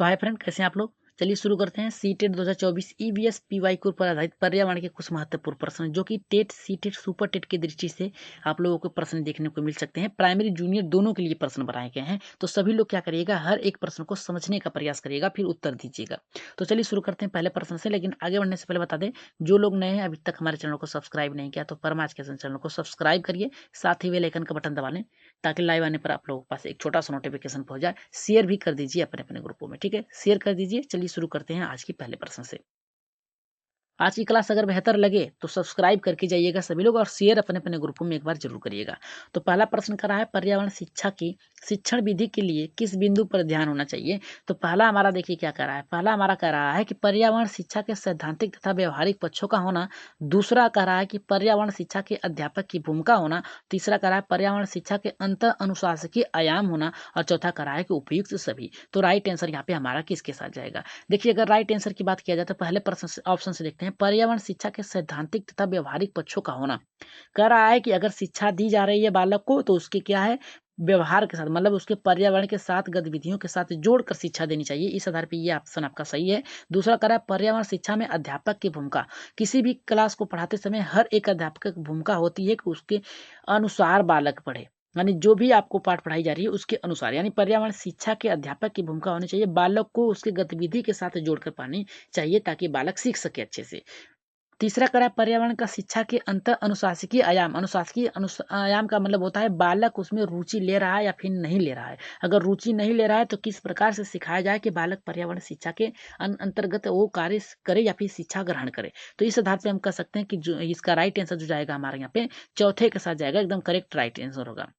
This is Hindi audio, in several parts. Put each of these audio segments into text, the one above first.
तो हाय फ्रेंड, कैसे हैं आप लोग। चलिए शुरू करते हैं। सीटेट 2024 ईवीएस पीवाईक्यू पर आधारित पर्यावरण के कुछ महत्वपूर्ण प्रश्न जो कि टेट सीटेट सुपर टेट की दृष्टि से आप लोगों को प्रश्न देखने को मिल सकते हैं। प्राइमरी जूनियर दोनों के लिए प्रश्न बनाए गए हैं, तो सभी लोग क्या करिएगा, हर एक प्रश्न को समझने का प्रयास करिएगा, फिर उत्तर दीजिएगा। तो चलिए शुरू करते हैं पहले प्रश्न से। लेकिन आगे बढ़ने से पहले बता दें, जो लोग नए हैं, अभी तक हमारे चैनल को सब्सक्राइब नहीं किया, तो परमाज के चैनल को सब्सक्राइब करिए, साथ ही बेल आइकन का बटन दबा लें ताकि लाइव आने पर आप लोगों के पास एक छोटा सा नोटिफिकेशन पहुंच जाए। शेयर भी कर दीजिए अपने अपने ग्रुपों में, ठीक है, शेयर कर दीजिए। चलिए शुरू करते हैं आज की पहले प्रश्न से। आज की क्लास अगर बेहतर लगे तो सब्सक्राइब करके जाइएगा सभी लोग, और शेयर अपने अपने ग्रुपों में एक बार जरूर करिएगा। तो पहला प्रश्न कर रहा है, पर्यावरण शिक्षा की शिक्षण विधि के लिए किस बिंदु पर ध्यान होना चाहिए। तो पहला हमारा देखिए क्या कर रहा है, पहला हमारा कह रहा है कि पर्यावरण शिक्षा के सैद्धांतिक तथा व्यवहारिक पक्षों का होना। दूसरा कह रहा है कि पर्यावरण शिक्षा के अध्यापक की भूमिका होना। तीसरा कह रहा है पर्यावरण शिक्षा के अंत अनुशासकीय आयाम होना। और चौथा कह रहा है कि उपयुक्त सभी। तो राइट आंसर यहाँ पे हमारा किसके साथ जाएगा। देखिए, अगर राइट आंसर की बात किया जाए तो पहले प्रश्न ऑप्शन से देखते हैं, पर्यावरण शिक्षा के सैद्धांतिक तथा व्यवहारिक पक्षों का होना। कह रहा है कि अगर शिक्षा दी जा रही है बालक को तो उसके क्या है, व्यवहार के साथ, मतलब उसके पर्यावरण के साथ गतिविधियों के साथ जोड़कर शिक्षा देनी चाहिए। इस आधार पर ये ऑप्शन आपका सही है। दूसरा कह रहा है पर्यावरण शिक्षा में अध्यापक की भूमिका। किसी भी क्लास को पढ़ाते समय हर एक अध्यापक की भूमिका होती है कि उसके अनुसार बालक पढ़े, यानी जो भी आपको पाठ पढ़ाई जा रही है उसके अनुसार, यानी पर्यावरण शिक्षा के अध्यापक की भूमिका होनी चाहिए। बालक को उसके गतिविधि के साथ जोड़कर पढ़नी चाहिए ताकि बालक सीख सके अच्छे से। तीसरा करा पर्यावरण का शिक्षा के अंत अनुशासकीय आयाम। अनुशासकीय आयाम का मतलब होता है बालक उसमें रुचि ले रहा है या फिर नहीं ले रहा है। अगर रुचि नहीं ले रहा है तो किस प्रकार से सिखाया जाए कि बालक पर्यावरण शिक्षा के अंतर्गत वो कार्य करे या फिर शिक्षा ग्रहण करे। तो इस आधार पे हम कह सकते हैं कि जो इसका राइट आंसर जो जाएगा हमारे यहाँ पे चौथे के साथ जाएगा, एकदम करेक्ट राइट आंसर होगा।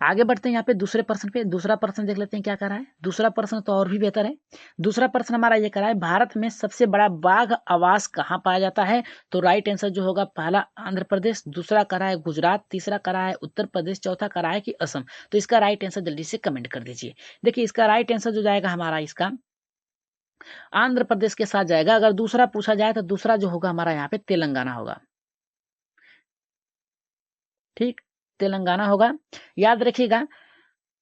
आगे बढ़ते हैं यहाँ पे दूसरे प्रश्न पे। दूसरा प्रश्न देख लेते हैं क्या कर रहा है। दूसरा प्रश्न तो और भी बेहतर है। दूसरा प्रश्न हमारा ये कर रहा है, भारत में सबसे बड़ा बाघ आवास कहाँ पाया जाता है। तो राइट आंसर जो होगा, पहला आंध्र प्रदेश, दूसरा कर रहा है गुजरात, तीसरा कर रहा है उत्तर प्रदेश, चौथा कर रहा है कि असम। तो इसका राइट आंसर जल्दी से कमेंट कर दीजिए। देखिए, इसका राइट आंसर जो जाएगा हमारा, इसका आंध्र प्रदेश के साथ जाएगा। अगर दूसरा पूछा जाए तो दूसरा जो होगा हमारा यहाँ पे तेलंगाना होगा। ठीक, तेलंगाना होगा। याद रखिएगा,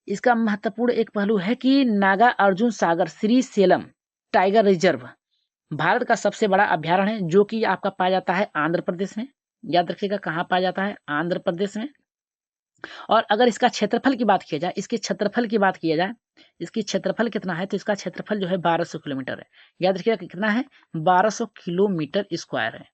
इसका महत्वपूर्ण एक पहलू है कि नागा अर्जुन सागर श्री सेलम टाइगर रिजर्व भारत का सबसे बड़ा अभ्यारण्य है, जो कि आपका पाया जाता है आंध्र प्रदेश में। याद रखिएगा, कहाँ पाया जाता है, आंध्र प्रदेश में। और अगर इसका क्षेत्रफल की बात किया जाए, इसके क्षेत्रफल की बात किया जाए, इसकी क्षेत्रफल कितना है, तो इसका क्षेत्रफल जो है 1200 किलोमीटर है। याद रखिएगा कितना है, 1200 किलोमीटर स्क्वायर है।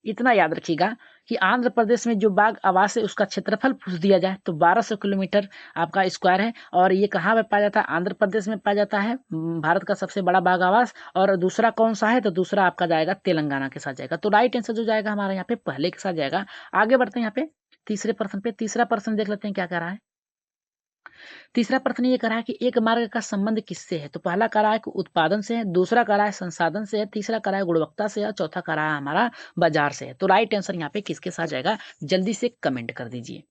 इतना याद रखिएगा कि आंध्र प्रदेश में जो बाघ आवास है उसका क्षेत्रफल पूछ दिया जाए तो 1200 किलोमीटर आपका स्क्वायर है। और ये कहाँ पे पाया जाता है, आंध्र प्रदेश में पाया जाता है, भारत का सबसे बड़ा बाघ आवास। और दूसरा कौन सा है, तो दूसरा आपका जाएगा तेलंगाना के साथ जाएगा। तो राइट आंसर जो जाएगा हमारा यहाँ पे पहले के साथ जाएगा। आगे बढ़ते हैं यहाँ पे तीसरे प्रश्न पे। तीसरा प्रश्न देख लेते हैं क्या कह रहा है। तीसरा प्रश्न ये कह रहा है कि एक मार्ग का संबंध किससे है। तो पहला कह रहा है कि उत्पादन से है, दूसरा कह रहा है संसाधन से है, तीसरा कह रहा है गुणवत्ता से है, और चौथा कह रहा है हमारा बाजार से है। तो राइट आंसर यहाँ पे किसके साथ जाएगा, जल्दी से कमेंट कर दीजिए।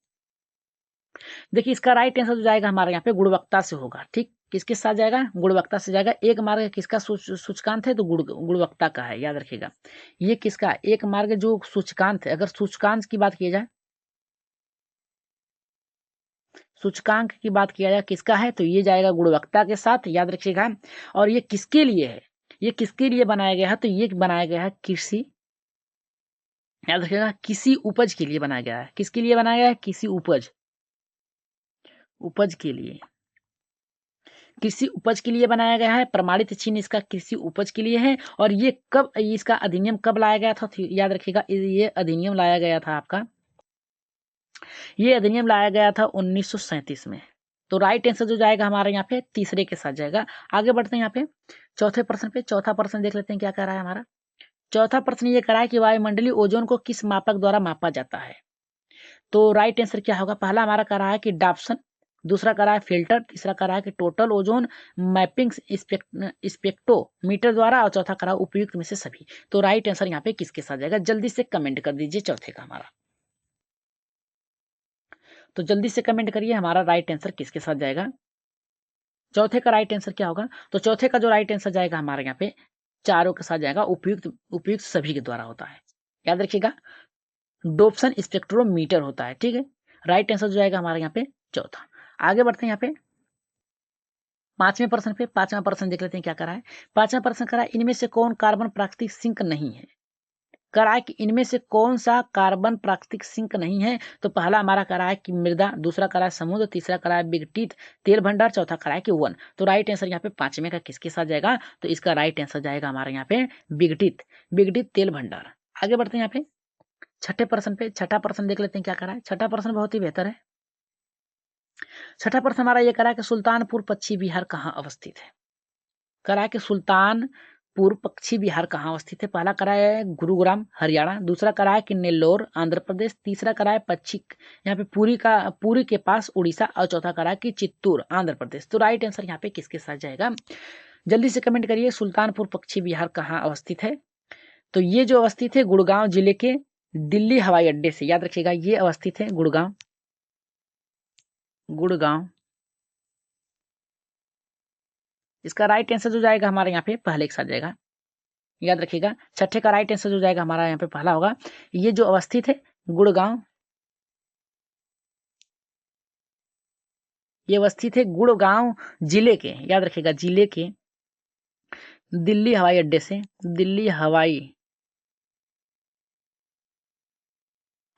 देखिए, इसका राइट आंसर जो जाएगा हमारे यहाँ पे गुणवत्ता से होगा। ठीक, किसके साथ जाएगा, गुणवत्ता से जाएगा। एक मार्ग किसका सूचकांक है, तो गुणवत्ता का है। याद रखिएगा, ये किसका एक मार्ग जो सूचकांक है, अगर सूचकांक की बात की जाए, सूचकांक की बात किया जाए किसका है, तो ये जाएगा गुणवत्ता के साथ। याद रखिएगा, और ये किसके लिए है, ये किसके लिए बनाया गया है, तो ये बनाया गया है कृषि, याद रखिएगा, किसी उपज के लिए बनाया गया है। किसके लिए बनाया गया है, किसी उपज, उपज के लिए, कृषि उपज के लिए बनाया गया है। प्रमाणित चिन्ह इसका कृषि उपज के लिए है। और ये कब, इसका अधिनियम कब लाया गया था, तो याद रखिएगा, ये अधिनियम लाया गया था आपका, ये अधिनियम लाया गया था 1937 में। तो राइट आंसर जो जाएगा हमारे यहाँ पे तीसरे के साथ जाएगा। आगे बढ़ते हैं यहाँ पे चौथे प्रश्न पे। चौथा प्रश्न देख लेते हैं क्या कह रहा है हमारा। चौथा प्रश्न ये कह रहा है कि वायुमंडलीय ओजोन को किस मापक द्वारा मापा जाता है। तो राइट आंसर क्या होगा, पहला हमारा कह रहा है कि डाप्सन, दूसरा कह रहा है फिल्टर, तीसरा कह रहा है कि टोटल ओजोन मैपिंग स्पेक्ट्रोमीटर द्वारा, और चौथा कह रहा है उपयुक्त में से सभी। तो राइट आंसर यहाँ पे किसके साथ जाएगा, जल्दी से कमेंट कर दीजिए चौथे का हमारा। तो जल्दी से कमेंट करिए हमारा राइट आंसर किसके साथ जाएगा। चौथे का राइट आंसर क्या होगा, तो चौथे का जो राइट आंसर जाएगा हमारे यहाँ पे चारों के साथ जाएगा, उपयुक्त, उपयुक्त सभी के द्वारा होता है। याद रखिएगा, डोप्सन स्पेक्ट्रोमीटर होता है। ठीक है, राइट आंसर जो जाएगा हमारे यहाँ पे चौथा। आगे बढ़ते हैं यहाँ पे पांचवें प्रश्न देख लेते हैं क्या करा है। पांचवा प्रश्न करा है इनमें से कौन कार्बन प्राकृतिक सिंक नहीं है। करा है कि इनमें से कौन सा कार्बन प्राकृतिक सिंक नहीं है। तो पहला हमारा करा है कि मृदा, दूसरा करा है समुद्र, तीसरा करा है विघटित तेल भंडार, चौथा करा है कि वन। तो राइट आंसर यहाँ पे पांचवें का किसके साथ जाएगा। तो इसका राइट आंसर जाएगा हमारे यहाँ पे विघटित तेल भंडार। आगे बढ़ते हैं यहाँ पे छठे प्रश्न पे। छठा प्रश्न देख लेते हैं क्या करा है। छठा प्रश्न बहुत ही बेहतर है। छठा प्रश्न हमारा ये करा है कि सुल्तानपुर पश्चिमी बिहार कहाँ अवस्थित है। करा है कि सुल्तानपुर पश्चिमी बिहार कहाँ अवस्थित है। पहला करा है गुरुग्राम हरियाणा, दूसरा करा है कि नेल्लोर आंध्र प्रदेश, तीसरा करा है पश्चिम यहाँ पे पुरी के पास उड़ीसा, और चौथा करा है कि चित्तूर आंध्र प्रदेश। तो राइट आंसर यहाँ पे किसके साथ जाएगा, जल्दी से कमेंट करिए। सुल्तानपुर पश्चिमी बिहार कहाँ अवस्थित है। तो ये जो अवस्थित है गुड़गांव जिले के दिल्ली हवाई अड्डे से, याद रखिएगा ये अवस्थित है गुड़गांव। इसका राइट आंसर जो जाएगा हमारे यहाँ पे पहले के साथ जाएगा, याद रखिएगा। छठे का राइट आंसर जो जाएगा हमारा यहाँ पे पहला होगा। ये जो अवस्थित है गुड़गांव, ये अवस्थित है गुड़गांव जिले के, याद रखिएगा जिले के दिल्ली हवाई अड्डे से, दिल्ली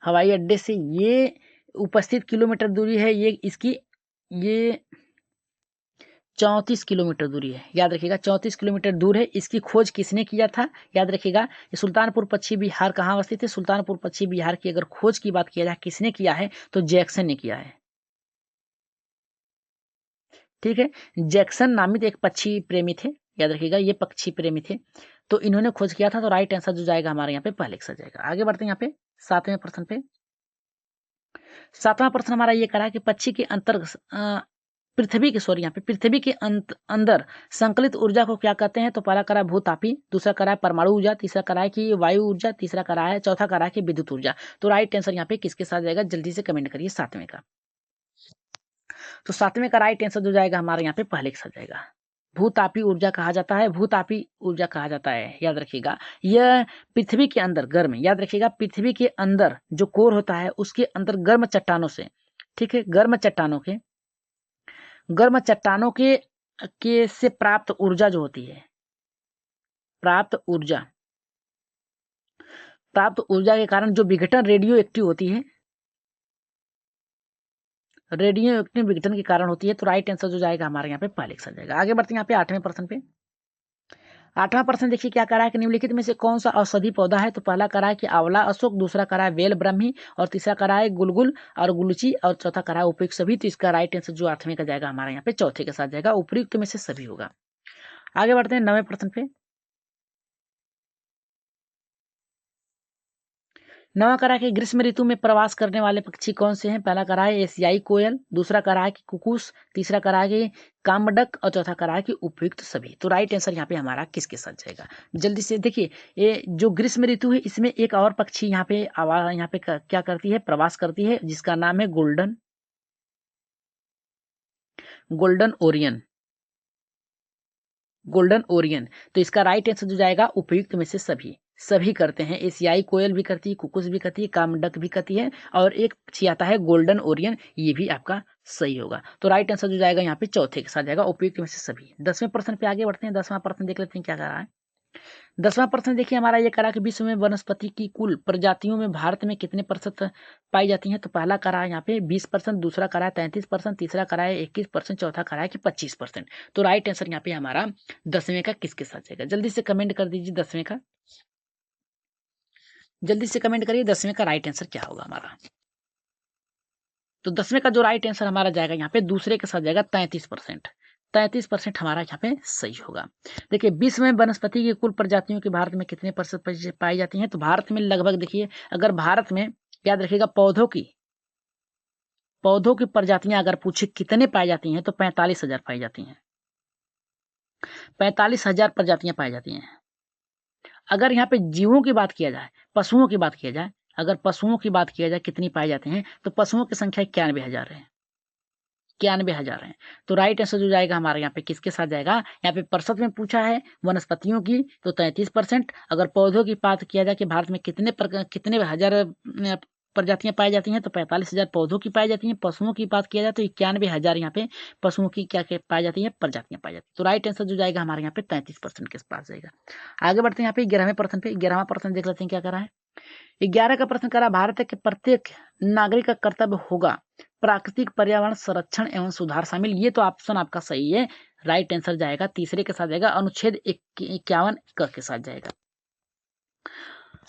हवाई अड्डे से ये उपस्थित किलोमीटर दूरी है, ये इसकी ये 34 किलोमीटर दूरी है, याद रखिएगा 34 किलोमीटर दूर है। इसकी खोज किसने किया था, याद रखिएगा। ये सुल्तानपुर पश्चिमी बिहार कहाँ अवस्थित है। सुल्तानपुर पश्चिमी बिहार की अगर खोज की बात किया जाए किसने किया है तो जैक्सन ने किया है, ठीक है। जैक्सन नामित एक पक्षी प्रेमी थे, याद रखिएगा ये पक्षी प्रेमी थे, तो इन्होंने खोज किया था। तो राइट आंसर जो जाएगा हमारे यहाँ पे पहले के साथ जाएगा। आगे बढ़ते हैं यहाँ पे सातवें प्रश्न पे। सातवां प्रश्न हमारा ये करा कि पक्षी के पृथ्वी के अंदर संकलित ऊर्जा को क्या कहते हैं। तो पहला करा है भूतापी, दूसरा करा है परमाणु ऊर्जा, तीसरा करा है कि वायु ऊर्जा, तीसरा करा है चौथा करा है कि विद्युत ऊर्जा। तो राइट आंसर यहाँ पे किसके साथ जाएगा, जल्दी से कमेंट करिए सातवें का। तो सातवें का राइट आंसर जो जाएगा हमारे यहाँ पे पहले के साथ जाएगा। भूतापी ऊर्जा कहा जाता है, भूतापी ऊर्जा कहा जाता है, याद रखिएगा। यह पृथ्वी के अंदर गर्म, याद रखिएगा पृथ्वी के अंदर जो कोर होता है उसके अंदर गर्म चट्टानों से, ठीक है, गर्म चट्टानों के से प्राप्त ऊर्जा जो होती है, प्राप्त ऊर्जा के कारण जो विघटन रेडियो एक्टिव होती है, रेडियो एक्टिव विघटन के कारण होती है। तो राइट आंसर जो जाएगा हमारे यहाँ पे पहले के साथ जाएगा। आगे बढ़ते हैं यहाँ पे आठवें प्रश्न पे। आठवां प्रश्न देखिए क्या करा है कि निम्नलिखित में से कौन सा औषधि पौधा है। तो पहला करा है कि आंवला अशोक, दूसरा करा है बेल ब्रह्मी, और तीसरा करा है गुलगुल और गुलची, और चौथा करा है उपयुक्त सभी। तो इसका राइट आंसर जो आठवें का जाएगा हमारे यहाँ पे चौथे के साथ जाएगा, उपयुक्त में से सभी होगा। आगे बढ़ते हैं नवें प्रश्न पे। नवा करा कि ग्रीष्म ऋतु में प्रवास करने वाले पक्षी कौन से हैं। पहला करा है एशियाई कोयल, दूसरा करा है कि कुकुस, तीसरा करा है कि कामडक, और चौथा करा है कि उपयुक्त सभी। तो राइट आंसर यहाँ पे हमारा किसके साथ जाएगा, जल्दी से देखिए। ये जो ग्रीष्म ऋतु है इसमें एक और पक्षी यहाँ पे क्या करती है, प्रवास करती है, जिसका नाम है गोल्डन ओरियन। तो इसका राइट आंसर जो जाएगा उपयुक्त में से सभी करते हैं। एशियाई कोयल भी करती है, कुकुस भी करती है, कामडक भी करती है, और एक पक्षी आता है गोल्डन ओरियन, ये भी आपका सही होगा। तो राइट आंसर जो जाएगा यहाँ पे चौथे के साथ जाएगा, उपयुक्त में से सभी। 10वें प्रश्न पे आगे बढ़ते हैं। 10वां प्रश्न देख लेते हैं क्या कर रहा है। 10वां प्रश्न देखिए हमारा ये करा कि विश्व में वनस्पति की कुल प्रजातियों में भारत में कितने प्रतिशत पाई जाती हैं। तो पहला करा है यहाँ पे 20%, दूसरा करा है 33%, तीसरा करा है 21%, चौथा करा है कि 25%। तो राइट आंसर यहाँ पे हमारा 10वें का किसके साथ जाएगा, जल्दी से कमेंट कर दीजिए 10वें का, जल्दी से कमेंट करिए 10वें का राइट आंसर क्या होगा हमारा। तो 10वें का जो राइट आंसर हमारा जाएगा यहाँ पे दूसरे के साथ जाएगा 33%। 33% हमारा यहाँ पे सही होगा। देखिए विश्व में वनस्पति की कुल प्रजातियों की भारत में कितने प्रतिशत पाई जाती हैं। तो भारत में लगभग देखिए, अगर भारत में याद रखिएगा पौधों की प्रजातियां अगर पूछे कितने पाई जाती हैं तो 45,000 पाई जाती हैं। 45,000 प्रजातियां पाई जाती हैं। अगर यहाँ पे जीवों की बात किया जाए, पशुओं की बात किया जाए, अगर पशुओं की बात किया जाए कितनी पाई जाती हैं तो पशुओं की संख्या 91,000 है, 91,000 है। तो राइट आंसर जो जाएगा हमारे यहाँ पे किसके साथ जाएगा, यहाँ पे प्रतिशत में पूछा है वनस्पतियों की तो 33%। अगर पौधों की बात किया जाए कि भारत में कितने हजार प्रजातियां पाई जाती हैं तो 45,000 पौधों की पाई जाती हैं। पशुओं की बात किया जाए तो 91,000 यहाँ पे पशुओं की क्या क्या पाई जाती है, प्रजातियां पाई जाती है। तो राइट आंसर जो जाएगा हमारे यहाँ पे 33% के पास जाएगा। आगे बढ़ते हैं यहाँ पे 11वें प्रश्न पे। 11वां प्रश्न देख लेते हैं क्या करा है। 11 का प्रश्न करा, भारत के प्रत्येक नागरिक का कर्तव्य होगा प्राकृतिक पर्यावरण संरक्षण एवं सुधार शामिल। ये तो ऑप्शन आपका सही है, राइट आंसर जाएगा तीसरे के साथ जाएगा, अनुच्छेद 51 के साथ जाएगा।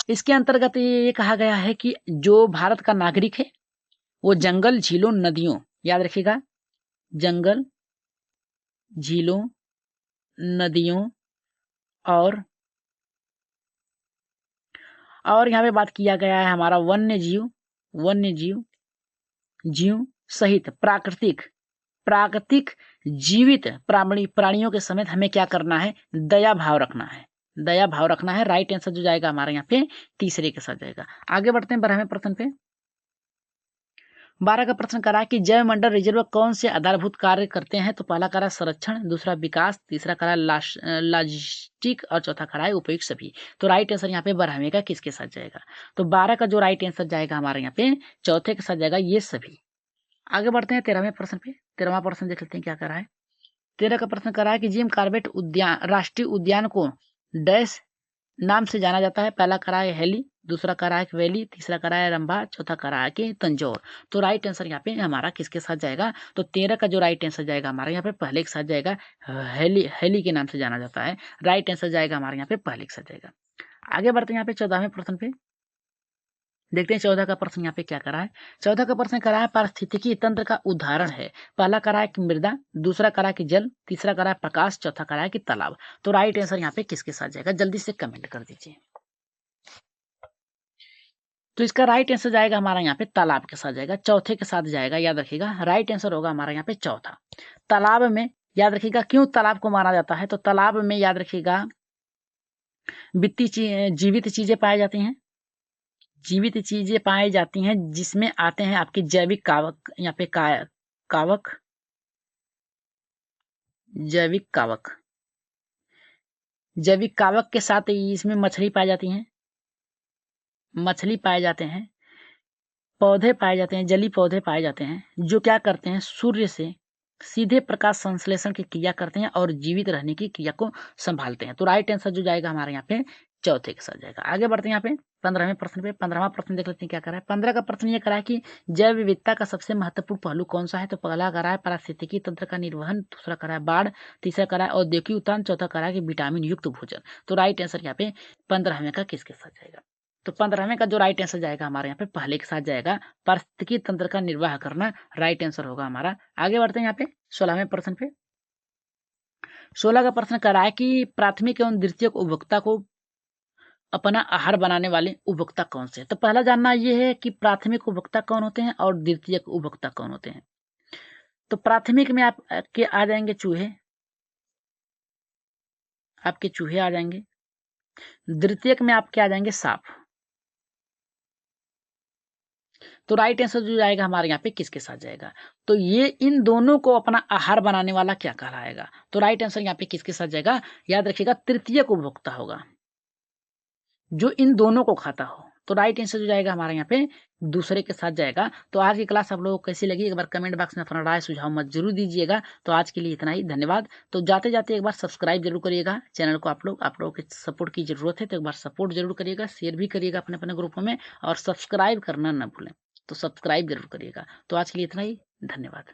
इसके अंतर्गत ये कहा गया है कि जो भारत का नागरिक है वो जंगल, झीलों, नदियों, याद रखिएगा, जंगल, झीलों, नदियों और यहाँ पे बात किया गया है हमारा वन्य जीव सहित प्राकृतिक जीवित प्राणियों के समेत हमें क्या करना है, दया भाव रखना है। राइट आंसर जो जाएगा हमारे यहाँ पे तीसरे के साथ जाएगा। आगे बढ़ते हैं 12वें प्रश्न पे। 12 का प्रश्न करा कि जैव मंडल रिजर्व कौन से आधारभूत कार्य करते हैं। तो पहला करा संरक्षण, दूसरा विकास, तीसरा करा लॉजिस्टिक और चौथा करा है उपयुक्त सभी। तो राइट आंसर यहाँ पे 12वें का किसके साथ जाएगा। तो 12 का जो राइट आंसर जाएगा हमारे यहाँ पे चौथे के साथ जाएगा, ये सभी। आगे बढ़ते हैं 13वें प्रश्न पे। 13वां प्रश्न देख लेते हैं क्या करा है। 13 का प्रश्न करा है कि जिम कॉर्बेट राष्ट्रीय उद्यान को डैश नाम से जाना जाता है। पहला करा है हेली, दूसरा करा है वैली, तीसरा करा है रंभा, चौथा करा है कि तंजौर। तो राइट आंसर यहाँ पे हमारा किसके साथ जाएगा। तो 13 का जो राइट आंसर जाएगा हमारे यहाँ पे पहले के साथ जाएगा, हेली के नाम से जाना जाता है। राइट आंसर जाएगा हमारे यहाँ पे पहले के साथ जाएगा। आगे बढ़ते हैं यहाँ पे 14वें प्रश्न पे। देखते हैं 14 का प्रश्न यहाँ पे क्या करा है। 14 का प्रश्न करा है पारिस्थितिकी तंत्र का उदाहरण है। पहला करा है कि मृदा, दूसरा करा है कि जल, तीसरा करा है प्रकाश, चौथा करा है कि तालाब। तो राइट आंसर यहाँ पे किसके साथ जाएगा, जल्दी से कमेंट कर दीजिए। तो इसका राइट आंसर जाएगा हमारा यहाँ पे तालाब के साथ जाएगा, चौथे के साथ जाएगा। याद रखिएगा राइट आंसर होगा हमारा यहाँ पे चौथा। तालाब में याद रखिएगा क्यों तालाब को माना जाता है। तो तालाब में याद रखिएगा जीवित चीजें पाई जाती हैं, जिसमें आते हैं आपके जैविक कावक, यहाँ पे जैविक कावक के साथ इसमें मछली पाई जाते हैं, पौधे पाए जाते हैं, जलीय पौधे पाए जाते हैं, जो क्या करते हैं, सूर्य से सीधे प्रकाश संश्लेषण की क्रिया करते हैं और जीवित रहने की क्रिया को संभालते हैं। तो राइट आंसर जो जाएगा हमारे यहाँ पे चौथे के साथ जाएगा। आगे बढ़ते हैं यहाँ पे 15वें प्रश्न पे। 15वां प्रश्न देख लेते हैं क्या करा है। 15 का प्रश्न ये करा है कि जैव विविधता का सबसे महत्वपूर्ण पहलू कौन सा है। तो पहला करा है पारिस्थितिकी तंत्र का निर्वहन, दूसरा करा है बाढ़, तीसरा करा है औद्योगिक उत्थान, चौथा करा है कि विटामिन युक्त भोजन। तो राइट आंसर यहाँ पे 15वें का किसके साथ जाएगा। तो 15वें का जो राइट आंसर जाएगा हमारे यहाँ पे पहले के साथ जाएगा, पारिस्थितिकी तंत्र का निर्वाह करना। राइट आंसर होगा हमारा। आगे बढ़ते हैं यहाँ पे 16वें प्रश्न पे। 16 का प्रश्न करा है कि प्राथमिक एवं द्वितीयक उपभोक्ता को अपना आहार बनाने वाले उपभोक्ता कौन से हैं। तो पहला जानना यह है कि प्राथमिक उपभोक्ता कौन होते हैं और द्वितीयक उपभोक्ता कौन होते हैं। तो प्राथमिक में आपके आ जाएंगे चूहे, आ जाएंगे। द्वितीयक में आपके आ जाएंगे सांप। तो राइट आंसर जो जाएगा हमारे यहाँ पे किसके साथ जाएगा। तो ये इन दोनों को अपना आहार बनाने वाला क्या कहलाएगा। तो राइट आंसर यहाँ पे किसके साथ जाएगा, याद रखिएगा तृतीयक उपभोक्ता होगा, जो इन दोनों को खाता हो। तो राइट आंसर जो जाएगा हमारे यहाँ पे दूसरे के साथ जाएगा। तो आज की क्लास आप लोगों को कैसी लगी, एक बार कमेंट बॉक्स में अपना राय सुझाव मत जरूर दीजिएगा। तो आज के लिए इतना ही, धन्यवाद। तो जाते जाते एक बार सब्सक्राइब जरूर करिएगा चैनल को। आप लोगों के सपोर्ट की जरूरत है, तो एक बार सपोर्ट जरूर करिएगा, शेयर भी करिएगा अपने अपने ग्रुपों में, और सब्सक्राइब करना न भूलें। तो सब्सक्राइब जरूर करिएगा। तो आज के लिए इतना ही, धन्यवाद।